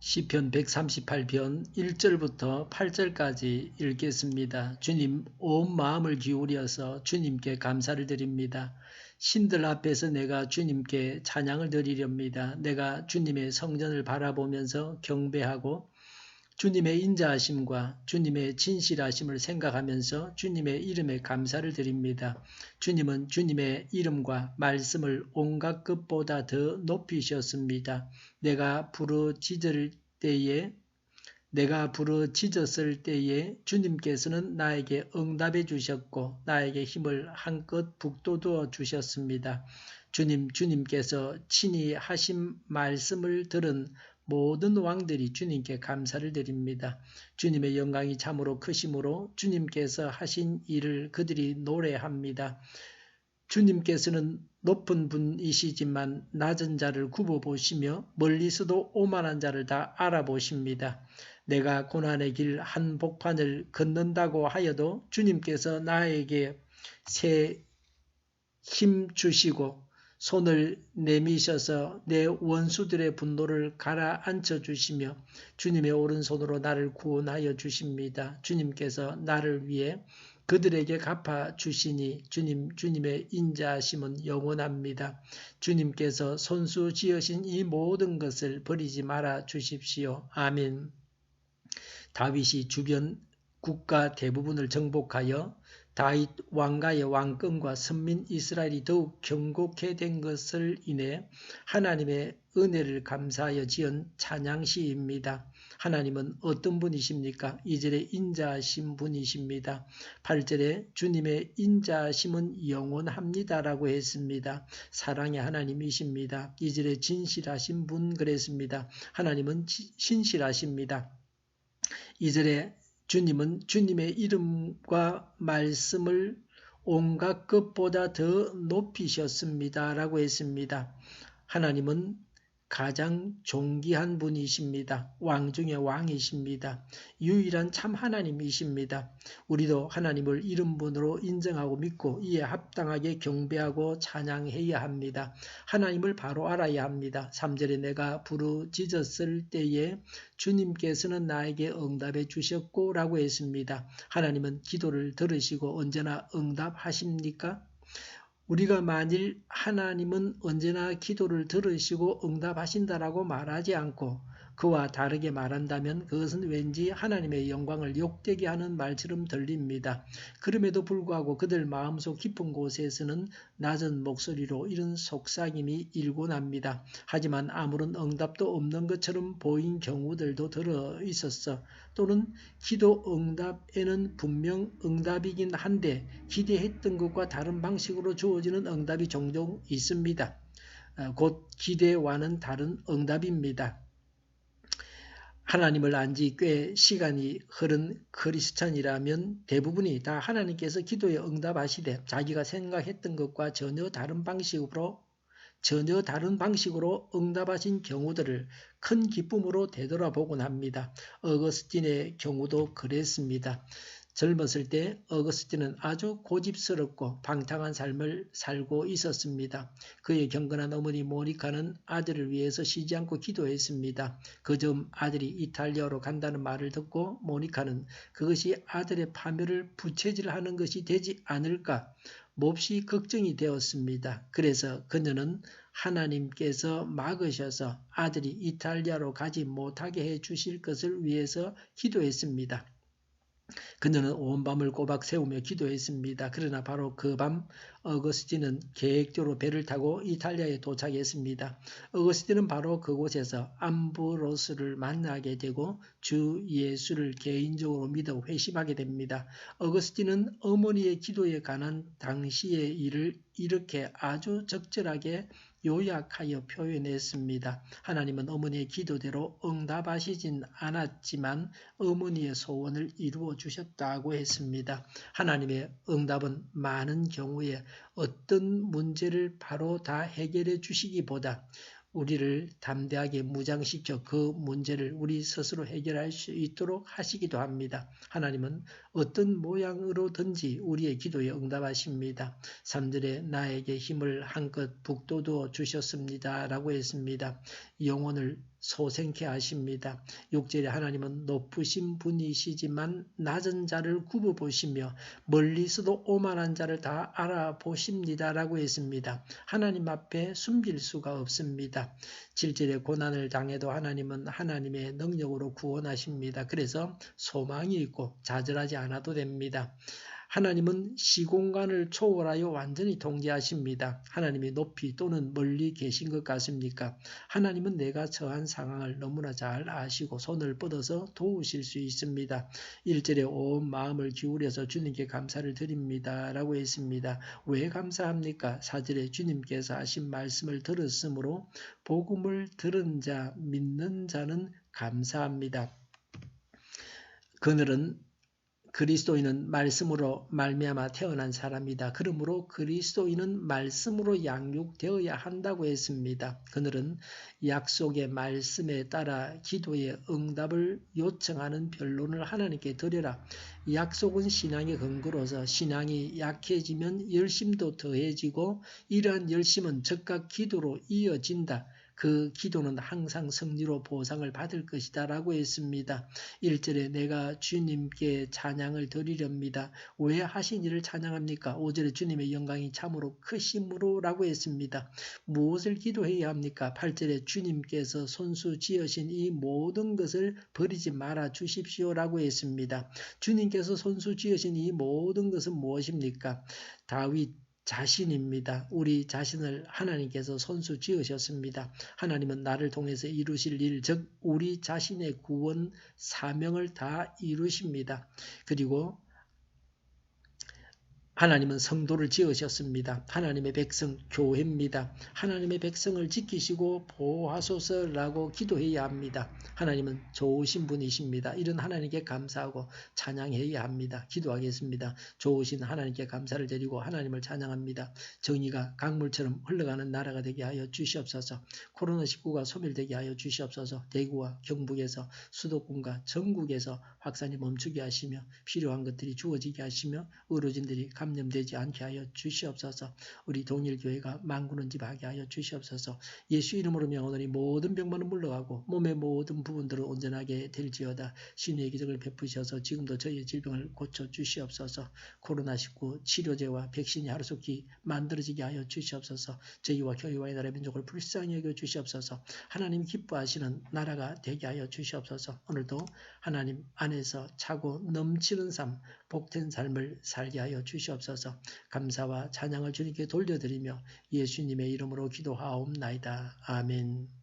시편 138편 1절부터 8절까지 읽겠습니다. 주님, 온 마음을 기울여서 주님께 감사를 드립니다. 신들 앞에서 내가 주님께 찬양을 드리렵니다. 내가 주님의 성전을 바라보면서 경배하고 주님의 인자하심과 주님의 진실하심을 생각하면서 주님의 이름에 감사를 드립니다. 주님은 주님의 이름과 말씀을 온갖 것보다 더 높이셨습니다. 내가 부르짖었을 때에 주님께서는 나에게 응답해 주셨고 나에게 힘을 한껏 북돋워 주셨습니다. 주님께서 친히 하신 말씀을 들은 모든 왕들이 주님께 감사를 드립니다. 주님의 영광이 참으로 크심으로 주님께서 하신 일을 그들이 노래합니다. 주님께서는 높은 분이시지만 낮은 자를 굽어보시며 멀리서도 오만한 자를 다 알아보십니다. 내가 고난의 길 한복판을 걷는다고 하여도 주님께서 나에게 새 힘 주시고 손을 내미셔서 내 원수들의 분노를 가라앉혀 주시며 주님의 오른손으로 나를 구원하여 주십니다. 주님께서 나를 위해 그들에게 갚아 주시니 주님의 인자하심은 영원합니다. 주님께서 손수 지으신 이 모든 것을 버리지 말아 주십시오. 아멘. 다윗이 주변 국가 대부분을 정복하여 다윗 왕가의 왕권과 선민 이스라엘이 더욱 견고케 된 것을 인해 하나님의 은혜를 감사하여 지은 찬양시입니다. 하나님은 어떤 분이십니까? 2절에 인자하신 분이십니다. 8절에 주님의 인자하심은 영원합니다라고 했습니다. 사랑의 하나님이십니다. 2절에 진실하신 분 그랬습니다. 하나님은 신실하십니다. 2절에 주님은 주님의 이름과 말씀을 온갖 것보다 더 높이셨습니다. 라고 했습니다. 하나님은 가장 존귀한 분이십니다. 왕 중에 왕이십니다. 유일한 참 하나님이십니다. 우리도 하나님을 이름분으로 인정하고 믿고 이에 합당하게 경배하고 찬양해야 합니다. 하나님을 바로 알아야 합니다. 3절에 내가 부르짖었을 때에 주님께서는 나에게 응답해 주셨고 라고 했습니다. 하나님은 기도를 들으시고 언제나 응답하십니까? 우리가 만일 하나님은 언제나 기도를 들으시고 응답하신다라고 말하지 않고 그와 다르게 말한다면 그것은 왠지 하나님의 영광을 욕되게 하는 말처럼 들립니다. 그럼에도 불구하고 그들 마음속 깊은 곳에서는 낮은 목소리로 이런 속삭임이 일고 납니다. 하지만 아무런 응답도 없는 것처럼 보인 경우들도 들어 있었어. 또는 기도 응답에는 분명 응답이긴 한데 기대했던 것과 다른 방식으로 주어지는 응답이 종종 있습니다. 곧 기대와는 다른 응답입니다. 하나님을 안 지 꽤 시간이 흐른 크리스찬이라면 대부분이 다 하나님께서 기도에 응답하시되 자기가 생각했던 것과 전혀 다른 방식으로 응답하신 경우들을 큰 기쁨으로 되돌아보곤 합니다. 어거스틴의 경우도 그랬습니다. 젊었을 때 어거스틴은 아주 고집스럽고 방탕한 삶을 살고 있었습니다. 그의 경건한 어머니 모니카는 아들을 위해서 쉬지 않고 기도했습니다. 그중 아들이 이탈리아로 간다는 말을 듣고 모니카는 그것이 아들의 파멸을 부채질하는 것이 되지 않을까 몹시 걱정이 되었습니다. 그래서 그녀는 하나님께서 막으셔서 아들이 이탈리아로 가지 못하게 해주실 것을 위해서 기도했습니다. 그녀는 온 밤을 꼬박 세우며 기도했습니다. 그러나 바로 그 밤 어거스틴은 계획적으로 배를 타고 이탈리아에 도착했습니다. 어거스틴은 바로 그곳에서 암브로스를 만나게 되고 주 예수를 개인적으로 믿어 회심하게 됩니다. 어거스틴은 어머니의 기도에 관한 당시의 일을 이렇게 아주 적절하게 요약하여 표현했습니다. 하나님은 어머니의 기도대로 응답하시진 않았지만 어머니의 소원을 이루어 주셨다고 했습니다. 하나님의 응답은 많은 경우에 어떤 문제를 바로 다 해결해 주시기보다 우리를 담대하게 무장시켜 그 문제를 우리 스스로 해결할 수 있도록 하시기도 합니다. 하나님은 어떤 모양으로든지 우리의 기도에 응답하십니다. 3절에 나에게 힘을 한껏 북돋워 주셨습니다. 라고 했습니다. 영혼을 소생케 하십니다. 6절에 하나님은 높으신 분이시지만 낮은 자를 굽어보시며 멀리서도 오만한 자를 다 알아보십니다. 라고 했습니다. 하나님 앞에 숨길 수가 없습니다. 7절에 고난을 당해도 하나님은 하나님의 능력으로 구원하십니다. 그래서 소망이 있고 좌절하지 않아도 됩니다. 하나님은 시공간을 초월하여 완전히 통제하십니다. 하나님이 높이 또는 멀리 계신 것 같습니까? 하나님은 내가 처한 상황을 너무나 잘 아시고 손을 뻗어서 도우실 수 있습니다. 1절에 온 마음을 기울여서 주님께 감사를 드립니다. 라고 했습니다. 왜 감사합니까? 4절에 주님께서 하신 말씀을 들었으므로 복음을 들은 자, 믿는 자는 감사합니다. 그늘은 그리스도인은 말씀으로 말미암아 태어난 사람이다. 그러므로 그리스도인은 말씀으로 양육되어야 한다고 했습니다. 그들은 약속의 말씀에 따라 기도의 응답을 요청하는 변론을 하나님께 드려라. 약속은 신앙의 근거로서 신앙이 약해지면 열심도 더해지고 이러한 열심은 즉각 기도로 이어진다. 그 기도는 항상 승리로 보상을 받을 것이다 라고 했습니다. 1절에 내가 주님께 찬양을 드리렵니다. 왜 하신 일을 찬양합니까? 5절에 주님의 영광이 참으로 크심으로 라고 했습니다. 무엇을 기도해야 합니까? 8절에 주님께서 손수 지으신 이 모든 것을 버리지 말아 주십시오 라고 했습니다. 주님께서 손수 지으신 이 모든 것은 무엇입니까? 다윗 자신입니다. 우리 자신을 하나님께서 손수 지으셨습니다. 하나님은 나를 통해서 이루실 일, 즉 우리 자신의 구원 사명을 다 이루십니다. 그리고 하나님은 성도를 지으셨습니다. 하나님의 백성 교회입니다. 하나님의 백성을 지키시고 보호하소서라고 기도해야 합니다. 하나님은 좋으신 분이십니다. 이런 하나님께 감사하고 찬양해야 합니다. 기도하겠습니다. 좋으신 하나님께 감사를 드리고 하나님을 찬양합니다. 정의가 강물처럼 흘러가는 나라가 되게 하여 주시옵소서. 코로나19가 소멸되게 하여 주시옵소서. 대구와 경북에서 수도권과 전국에서 확산이 멈추게 하시며 필요한 것들이 주어지게 하시며 의료진들이 감염되지 않게 하여 주시옵소서. 우리 동일교회가 만군원집하게 하여 주시옵소서. 예수 이름으로 명하노니 모든 병만은 물러가고 몸의 모든 부분들을 온전하게 될지어다. 신의 기적을 베푸셔서 지금도 저희의 질병을 고쳐 주시옵소서. 코로나19 치료제와 백신이 하루속히 만들어지게 하여 주시옵소서. 저희와 교회와의 나라 민족을 불쌍히 여겨 주시옵소서. 하나님 기뻐하시는 나라가 되게 하여 주시옵소서. 오늘도 하나님 안에서 차고 넘치는 삶, 복된 삶을 살게 하여 주시옵소서. 감사와 찬양을 주님께 돌려드리며 예수님의 이름으로 기도하옵나이다. 아멘.